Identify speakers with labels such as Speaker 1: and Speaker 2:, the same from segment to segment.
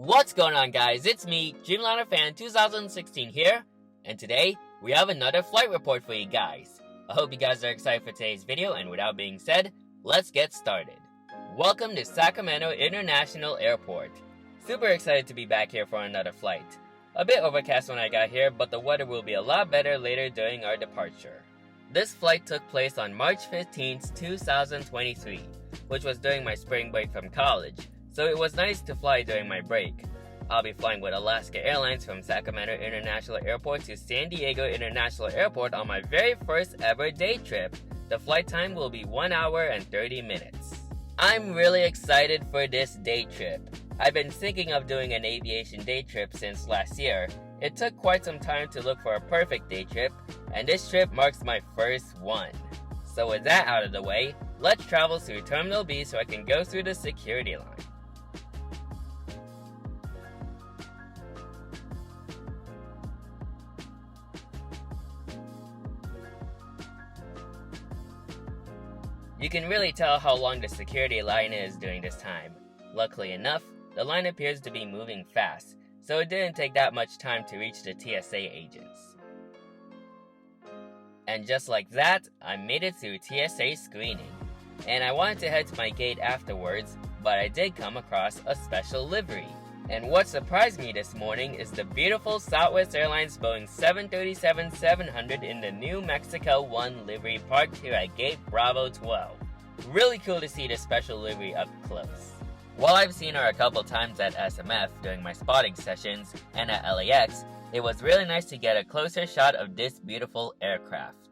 Speaker 1: What's going on, guys? It's me, Dreamliner Fan 2016 here, and today we have another flight report for you guys. I hope you guys are excited for today's video, and without being said, let's get started. Welcome to Sacramento International Airport. Super excited to be back here for another flight. A bit overcast when I got here, but the weather will be a lot better later during our departure. This flight took place on March 15th, 2023, which was during my spring break from college. So it was nice to fly during my break. I'll be flying with Alaska Airlines from Sacramento International Airport to San Diego International Airport on my very first ever day trip. The flight time will be 1 hour and 30 minutes. I'm really excited for this day trip. I've been thinking of doing an aviation day trip since last year. It took quite some time to look for a perfect day trip, and this trip marks my first one. So with that out of the way, let's travel through Terminal B so I can go through the security line. You can really tell how long the security line is during this time. Luckily enough, the line appears to be moving fast, so it didn't take that much time to reach the TSA agents. And just like that, I made it through TSA screening. And I wanted to head to my gate afterwards, but I did come across a special livery. And what surprised me this morning is the beautiful Southwest Airlines Boeing 737-700 in the New Mexico 1 livery parked here at Gate Bravo 12. Really cool to see this special livery up close. While I've seen her a couple times at SMF during my spotting sessions and at LAX, it was really nice to get a closer shot of this beautiful aircraft.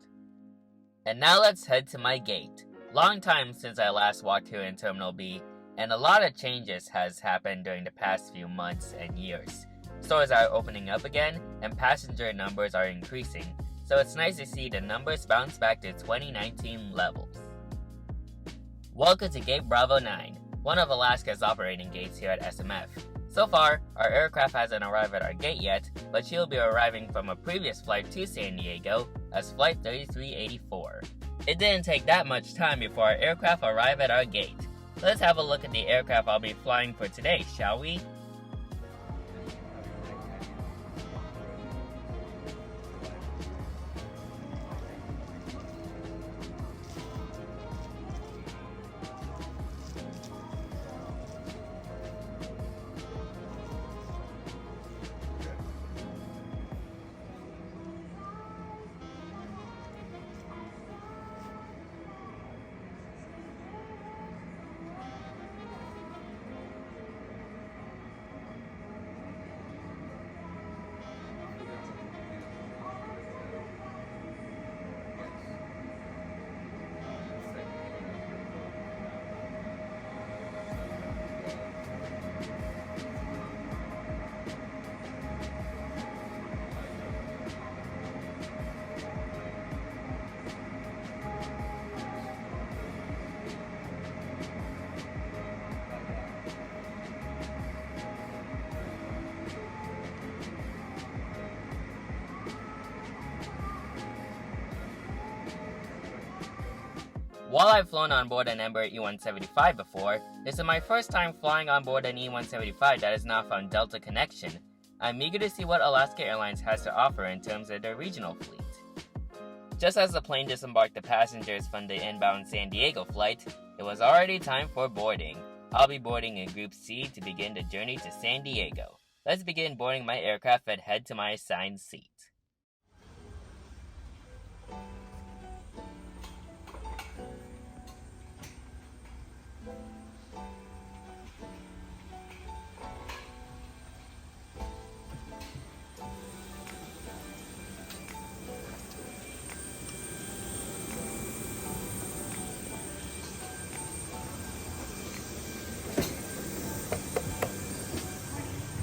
Speaker 1: And now let's head to my gate. Long time since I last walked here in Terminal B, and a lot of changes has happened during the past few months and years. Stores are opening up again, and passenger numbers are increasing, so it's nice to see the numbers bounce back to 2019 levels. Welcome to Gate Bravo 9, one of Alaska's operating gates here at SMF. So far, our aircraft hasn't arrived at our gate yet, but she'll be arriving from a previous flight to San Diego as Flight 3384. It didn't take that much time before our aircraft arrived at our gate. Let's have a look at the aircraft I'll be flying for today, shall we? While I've flown on board an Embreaer E175 before, this is my first time flying on board an E175 that is now from Delta Connection. I'm eager to see what Alaska Airlines has to offer in terms of their regional fleet. Just as the plane disembarked the passengers from the inbound San Diego flight, it was already time for boarding. I'll be boarding in Group C to begin the journey to San Diego. Let's begin boarding my aircraft and head to my assigned seat.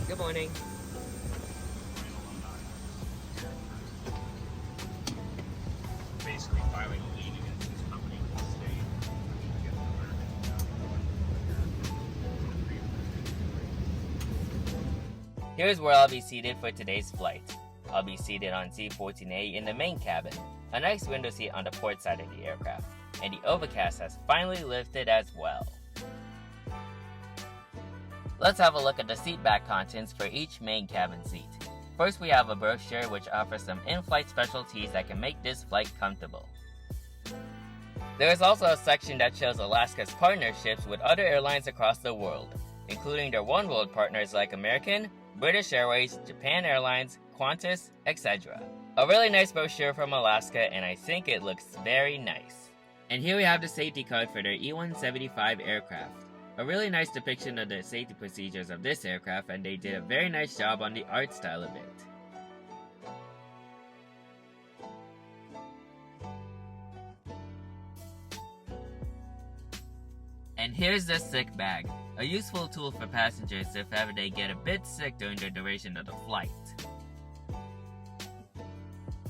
Speaker 1: Good morning.
Speaker 2: Basically filing a lien against this company in the state.
Speaker 1: Here's where I'll be seated for today's flight. I'll be seated on C-14A in the main cabin, a nice window seat on the port side of the aircraft, and the overcast has finally lifted as well. Let's have a look at the seat back contents for each main cabin seat. First, we have a brochure which offers some in-flight specialties that can make this flight comfortable. There is also a section that shows Alaska's partnerships with other airlines across the world, including their oneworld partners like American, British Airways, Japan Airlines, Qantas, etc. A really nice brochure from Alaska, and I think it looks very nice. And here we have the safety card for their E175 aircraft. A really nice depiction of the safety procedures of this aircraft, and they did a very nice job on the art style of it. And here's the sick bag, a useful tool for passengers if ever they get a bit sick during the duration of the flight.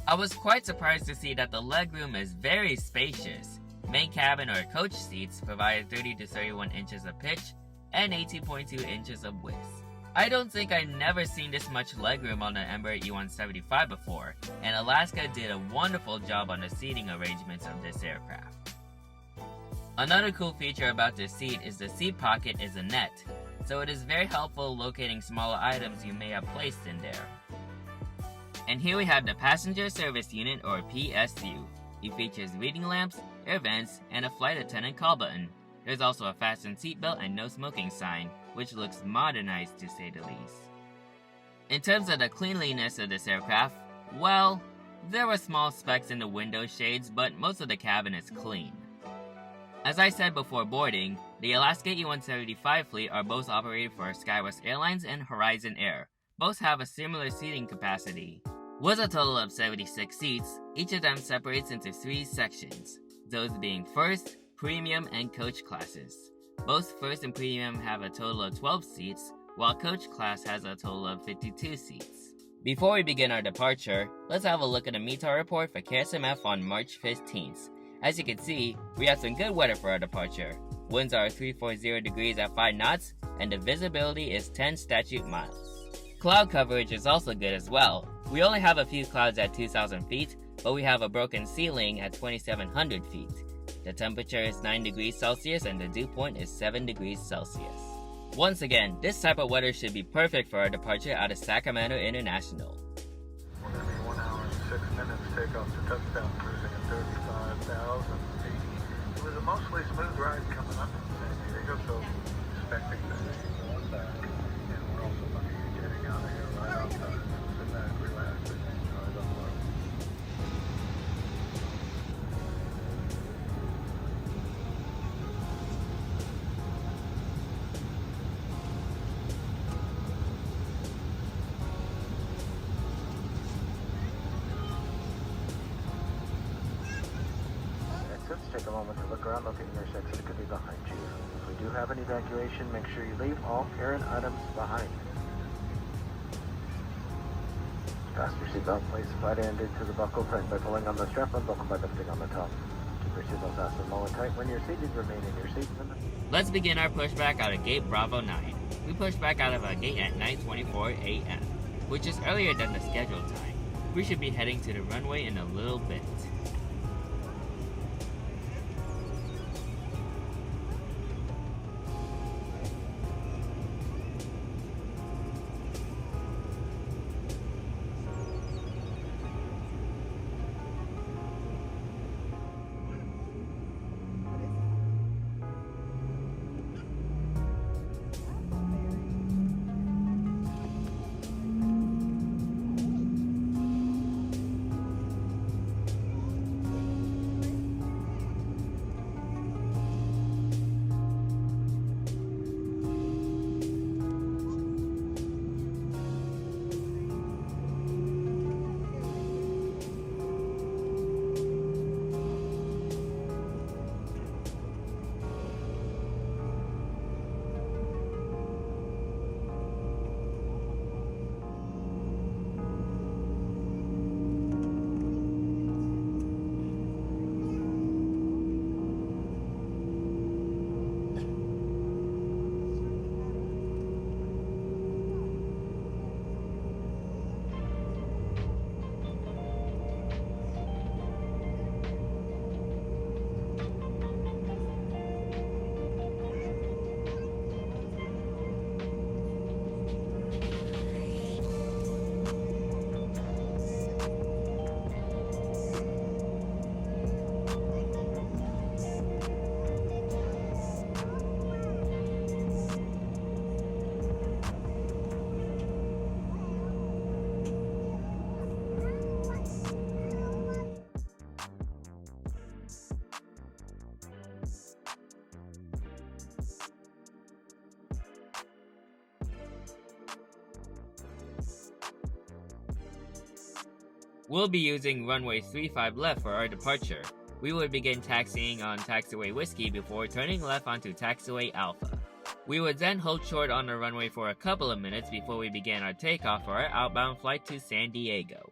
Speaker 1: I was quite surprised to see that the legroom is very spacious. Main cabin or coach seats provide 30 to 31 inches of pitch and 18.2 inches of width. I don't think I've never seen this much legroom on the Embreaer E175 before, and Alaska did a wonderful job on the seating arrangements of this aircraft. Another cool feature about this seat is the seat pocket is a net, so it is very helpful locating smaller items you may have placed in there. And here we have the Passenger Service Unit or PSU. It features reading lamps, air vents, and a flight attendant call button. There's also a fasten seatbelt and no smoking sign, which looks modernized to say the least. In terms of the cleanliness of this aircraft, well, there were small specks in the window shades, but most of the cabin is clean. As I said before boarding, the Alaska E175 fleet are both operated for SkyWest Airlines and Horizon Air. Both have a similar seating capacity. With a total of 76 seats, each of them separates into 3 sections, those being first, premium, and coach classes. Both first and premium have a total of 12 seats, while coach class has a total of 52 seats. Before we begin our departure, let's have a look at the METAR report for KSMF on March 15th. As you can see, we have some good weather for our departure. Winds are 340 degrees at 5 knots, and the visibility is 10 statute miles. Cloud coverage is also good as well. We only have a few clouds at 2,000 feet, but we have a broken ceiling at 2,700 feet. The temperature is 9 degrees Celsius and the dew point is 7 degrees Celsius. Once again, this type of weather should be perfect for our departure out of Sacramento International.
Speaker 2: We're going to be 1 hour and 6 minutes takeoff to touchdown, cruising at 35,000 feet. It was a mostly smooth ride coming up from San Diego, so expecting to see that. And we're also going to be getting out of here right on time. Sit back, relax, and enjoy the flight. Take a moment to look around, look at your section that could be behind you. If we do have an evacuation, make sure you leave all carrying items behind. Fasten your seatbelt, place the flight end into the buckle, tighten by pulling on the strap, unbuckle by lifting on the top. Keep your seatbelt fastened low and tight. When you're seated, remain in your seat.
Speaker 1: Let's begin our pushback out of gate Bravo 9. We push back out of our gate at 9:24 a.m., which is earlier than the scheduled time. We should be heading to the runway in a little bit. We'll be using runway 35 left for our departure. We would begin taxiing on taxiway Whiskey before turning left onto taxiway Alpha. We would then hold short on the runway for a couple of minutes before we began our takeoff for our outbound flight to San Diego.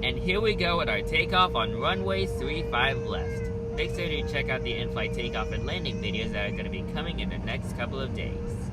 Speaker 1: And here we go with our takeoff on runway 35 left. Make sure to check out the in-flight takeoff and landing videos that are going to be coming in the next couple of days.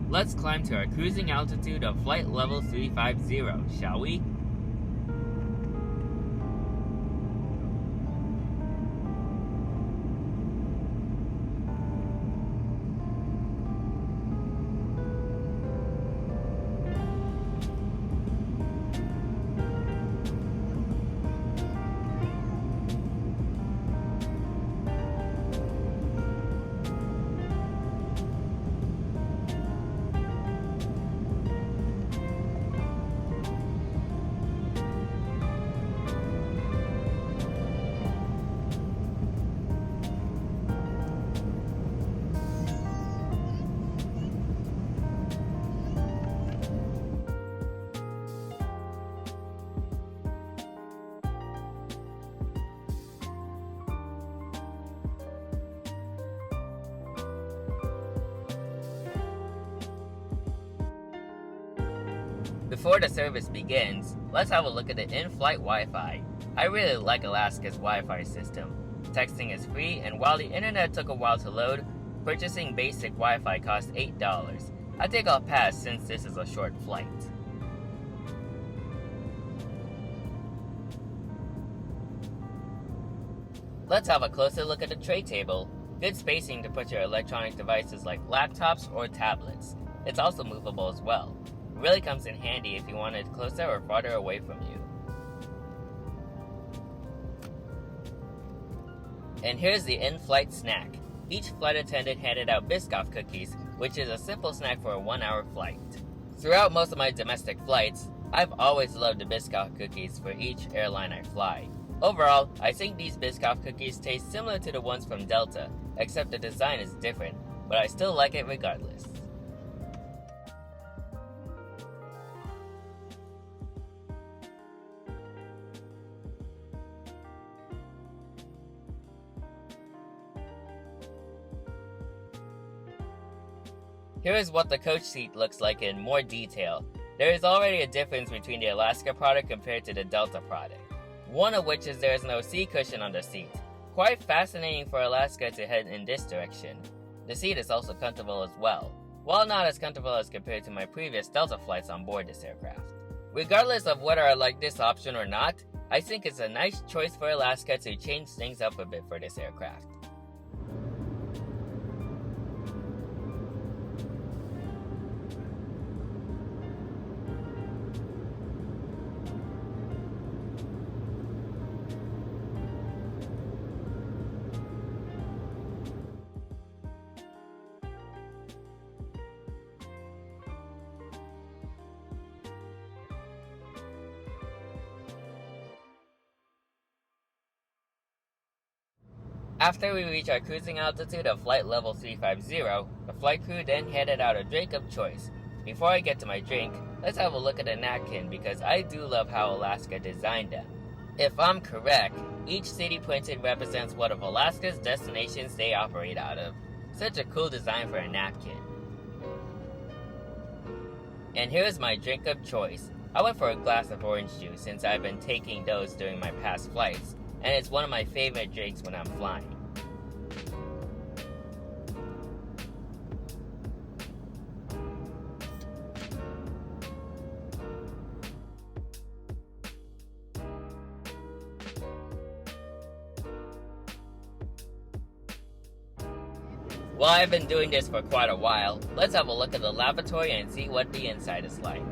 Speaker 1: Let's climb to our cruising altitude of flight level 350, shall we? Before the service begins, let's have a look at the in-flight Wi-Fi. I really like Alaska's Wi-Fi system. Texting is free, and while the internet took a while to load, purchasing basic Wi-Fi cost $8. I think I'll pass since this is a short flight. Let's have a closer look at the tray table. Good spacing to put your electronic devices like laptops or tablets. It's also movable as well. It really comes in handy if you want it closer or farther away from you. And here's the in-flight snack. Each flight attendant handed out Biscoff cookies, which is a simple snack for a 1-hour flight. Throughout most of my domestic flights, I've always loved the Biscoff cookies for each airline I fly. Overall, I think these Biscoff cookies taste similar to the ones from Delta, except the design is different, but I still like it regardless. Here is what the coach seat looks like in more detail. There is already a difference between the Alaska product compared to the Delta product. One of which is there is no seat cushion on the seat. Quite fascinating for Alaska to head in this direction. The seat is also comfortable as well, while not as comfortable as compared to my previous Delta flights on board this aircraft. Regardless of whether I like this option or not, I think it's a nice choice for Alaska to change things up a bit for this aircraft. After we reached our cruising altitude of flight level 350, the flight crew then handed out a drink of choice. Before I get to my drink, let's have a look at the napkin because I do love how Alaska designed them. If I'm correct, each city printed represents one of Alaska's destinations they operate out of. Such a cool design for a napkin. And here's my drink of choice. I went for a glass of orange juice since I've been taking those during my past flights, and it's one of my favorite drinks when I'm flying. While I've been doing this for quite a while, let's have a look at the lavatory and see what the inside is like.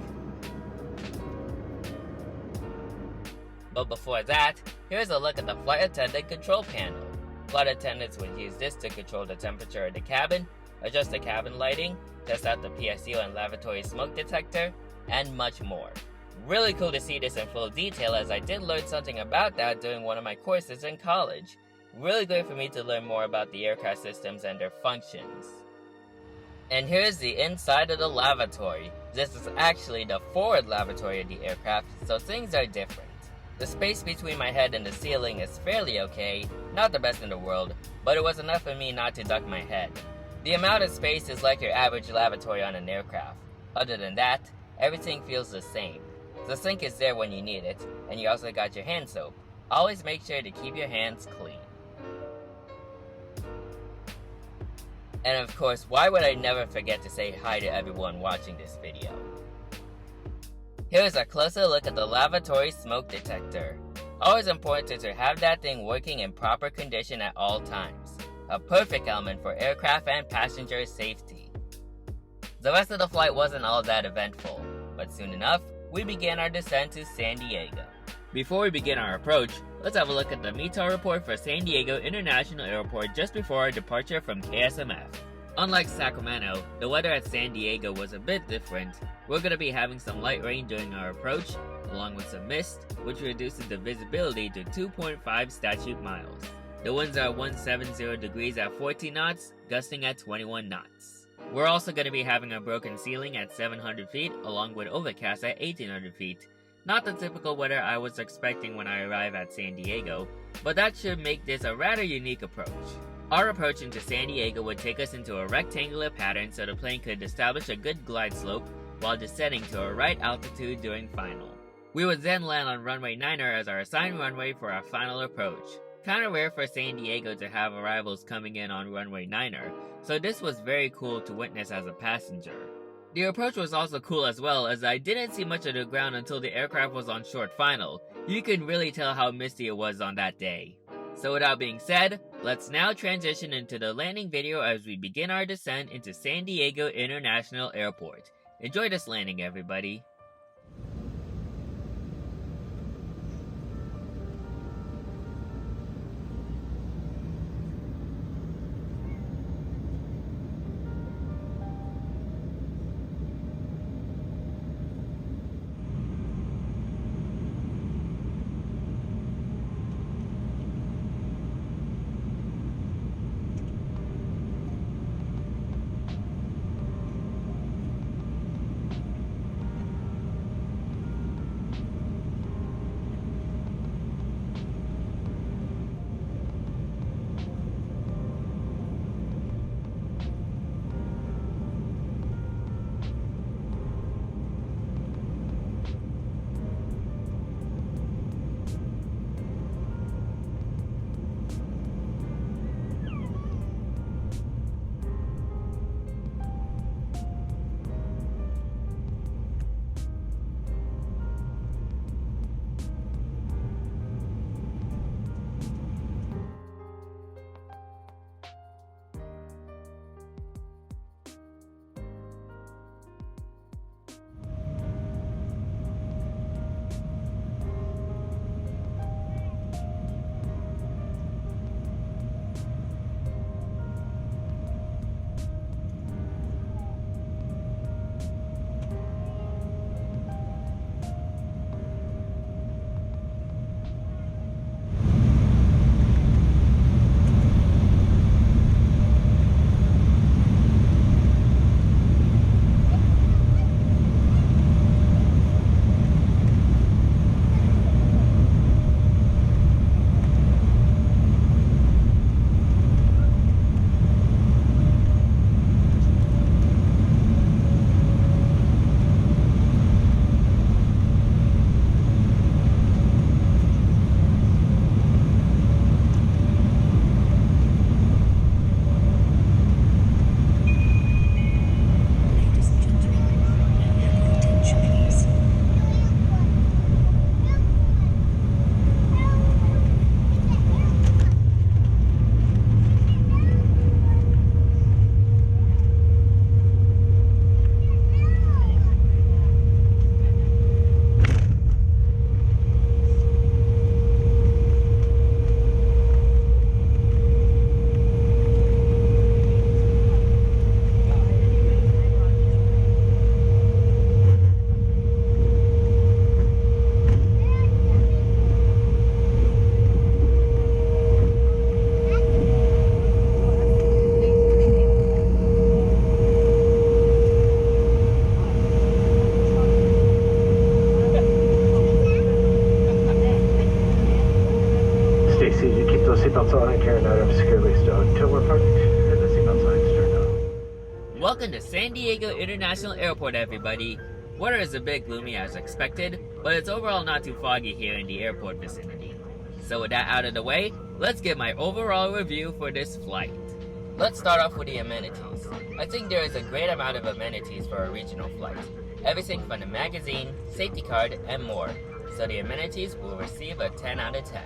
Speaker 1: But before that, here's a look at the flight attendant control panel. Flight attendants would use this to control the temperature of the cabin, adjust the cabin lighting, test out the PSU and lavatory smoke detector, and much more. Really cool to see this in full detail as I did learn something about that during one of my courses in college. Really great for me to learn more about the aircraft systems and their functions. And here's the inside of the lavatory. This is actually the forward lavatory of the aircraft, so things are different. The space between my head and the ceiling is fairly okay, not the best in the world, but it was enough for me not to duck my head. The amount of space is like your average lavatory on an aircraft. Other than that, everything feels the same. The sink is there when you need it, and you also got your hand soap. Always make sure to keep your hands clean. And of course, why would I never forget to say hi to everyone watching this video? Here's a closer look at the lavatory smoke detector. Always important to have that thing working in proper condition at all times. A perfect element for aircraft and passenger safety. The rest of the flight wasn't all that eventful, but soon enough, we began our descent to San Diego. Before we begin our approach, let's have a look at the METAR report for San Diego International Airport just before our departure from KSMF. Unlike Sacramento, the weather at San Diego was a bit different. We're going to be having some light rain during our approach, along with some mist, which reduces the visibility to 2.5 statute miles. The winds are 170 degrees at 14 knots, gusting at 21 knots. We're also going to be having a broken ceiling at 700 feet, along with overcast at 1800 feet. Not the typical weather I was expecting when I arrived at San Diego, but that should make this a rather unique approach. Our approach into San Diego would take us into a rectangular pattern so the plane could establish a good glide slope while descending to a right altitude during final. We would then land on runway 9er as our assigned runway for our final approach. Kinda rare for San Diego to have arrivals coming in on runway 9er, so this was very cool to witness as a passenger. The approach was also cool as well as I didn't see much of the ground until the aircraft was on short final. You can really tell how misty it was on that day. So with that being said, let's now transition into the landing video as we begin our descent into San Diego International Airport. Enjoy this landing, everybody.
Speaker 2: Seatbelts on and carrying item securely stowed until we're parked and the seatbelt signs turned off.
Speaker 1: Welcome to San Diego International Airport, everybody. Weather is a bit gloomy as expected, but it's overall not too foggy here in the airport vicinity. So with that out of the way, let's get my overall review for this flight. Let's start off with the amenities. I think there is a great amount of amenities for a regional flight. Everything from the magazine, safety card, and more. So the amenities will receive a 10 out of 10.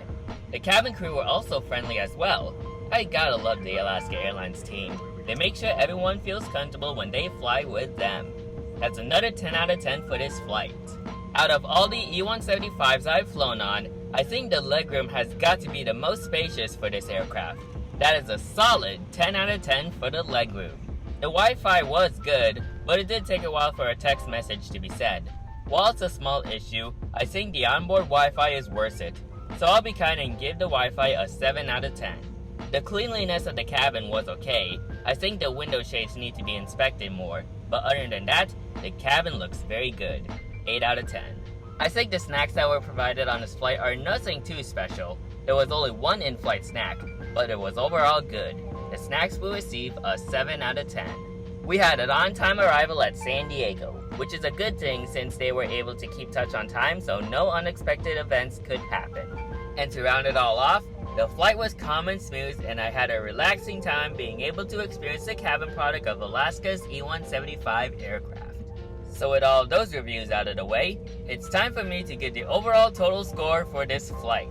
Speaker 1: The cabin crew were also friendly as well. I gotta love the Alaska Airlines team. They make sure everyone feels comfortable when they fly with them. That's another 10 out of 10 for this flight. Out of all the E175s I've flown on, I think the legroom has got to be the most spacious for this aircraft. That is a solid 10 out of 10 for the legroom. The Wi-Fi was good, but it did take a while for a text message to be sent. While it's a small issue, I think the onboard Wi-Fi is worth it. So I'll be kind and give the Wi-Fi a 7 out of 10. The cleanliness of the cabin was okay. I think the window shades need to be inspected more, but other than that, the cabin looks very good. 8 out of 10. I think the snacks that were provided on this flight are nothing too special. There was only one in-flight snack, but it was overall good. The snacks will receive a 7 out of 10. We had an on-time arrival at San Diego, which is a good thing since they were able to keep touch on time so no unexpected events could happen. And to round it all off, the flight was calm and smooth, and I had a relaxing time being able to experience the cabin product of Alaska's E175 aircraft. So with all of those reviews out of the way, it's time for me to give the overall total score for this flight.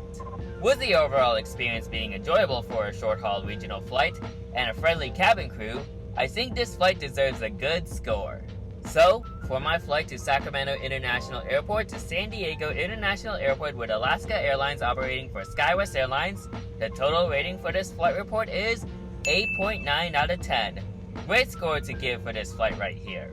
Speaker 1: With the overall experience being enjoyable for a short-haul regional flight and a friendly cabin crew, I think this flight deserves a good score. So, for my flight to Sacramento International Airport to San Diego International Airport with Alaska Airlines operating for SkyWest Airlines, the total rating for this flight report is 8.9 out of 10. Great score to give for this flight right here.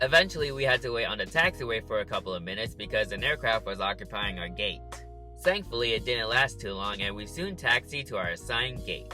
Speaker 1: Eventually, we had to wait on the taxiway for a couple of minutes because an aircraft was occupying our gate. Thankfully, it didn't last too long and we soon taxied to our assigned gate.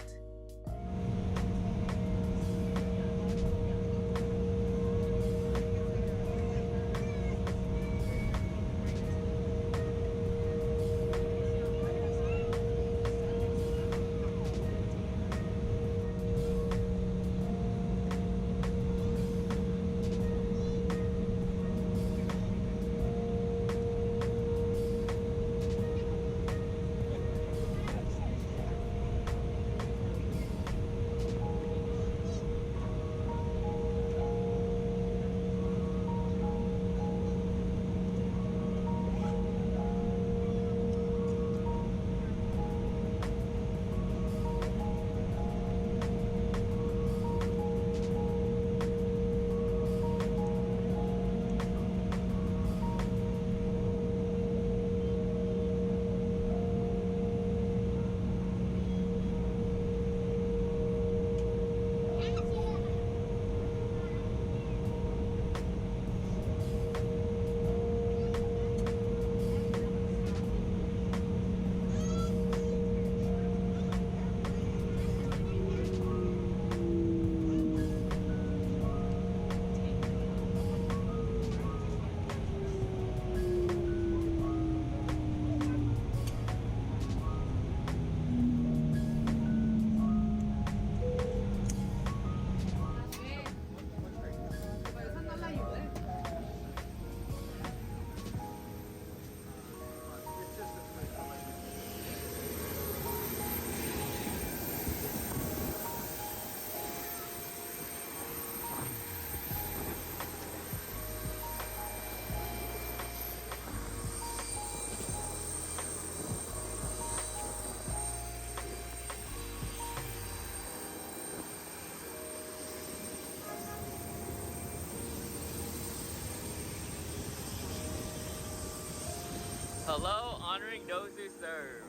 Speaker 1: Hello, honoring those who serve.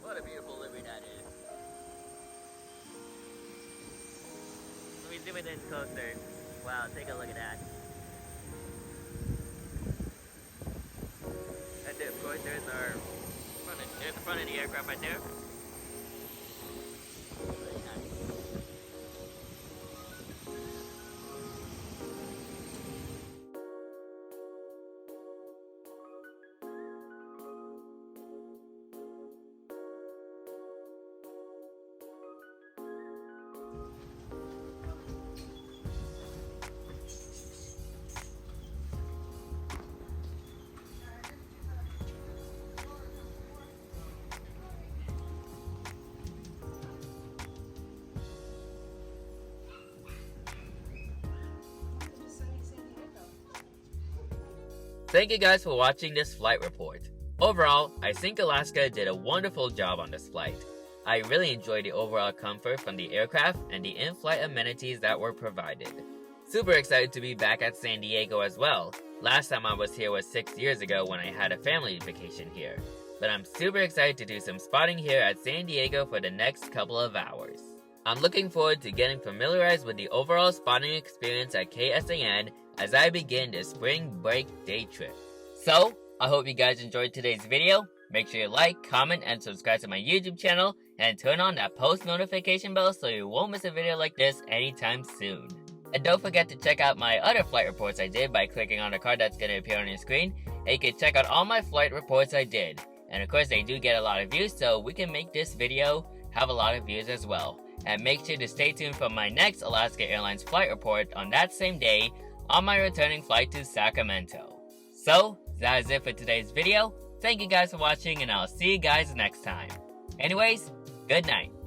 Speaker 1: What a beautiful livery that is. Let me zoom it in closer. Wow, take a look at that. And then, of course, there's our the front of the aircraft right there. Very nice. Thank you guys for watching this flight report. Overall, I think Alaska did a wonderful job on this flight. I really enjoyed the overall comfort from the aircraft and the in-flight amenities that were provided. Super excited to be back at San Diego as well. Last time I was here was 6 years ago when I had a family vacation here. But I'm super excited to do some spotting here at San Diego for the next couple of hours. I'm looking forward to getting familiarized with the overall spotting experience at KSAN as I begin the spring break day trip. So, I hope you guys enjoyed today's video. Make sure you like, comment, and subscribe to my YouTube channel, and turn on that post notification bell so you won't miss a video like this anytime soon. And don't forget to check out my other flight reports I did by clicking on the card that's going to appear on your screen, and you can check out all my flight reports I did. And of course they do get a lot of views, so we can make this video have a lot of views as well. And make sure to stay tuned for my next Alaska Airlines flight report on that same day on my returning flight to Sacramento. So, that is it for today's video. Thank you guys for watching, and I'll see you guys next time. Anyways, good night.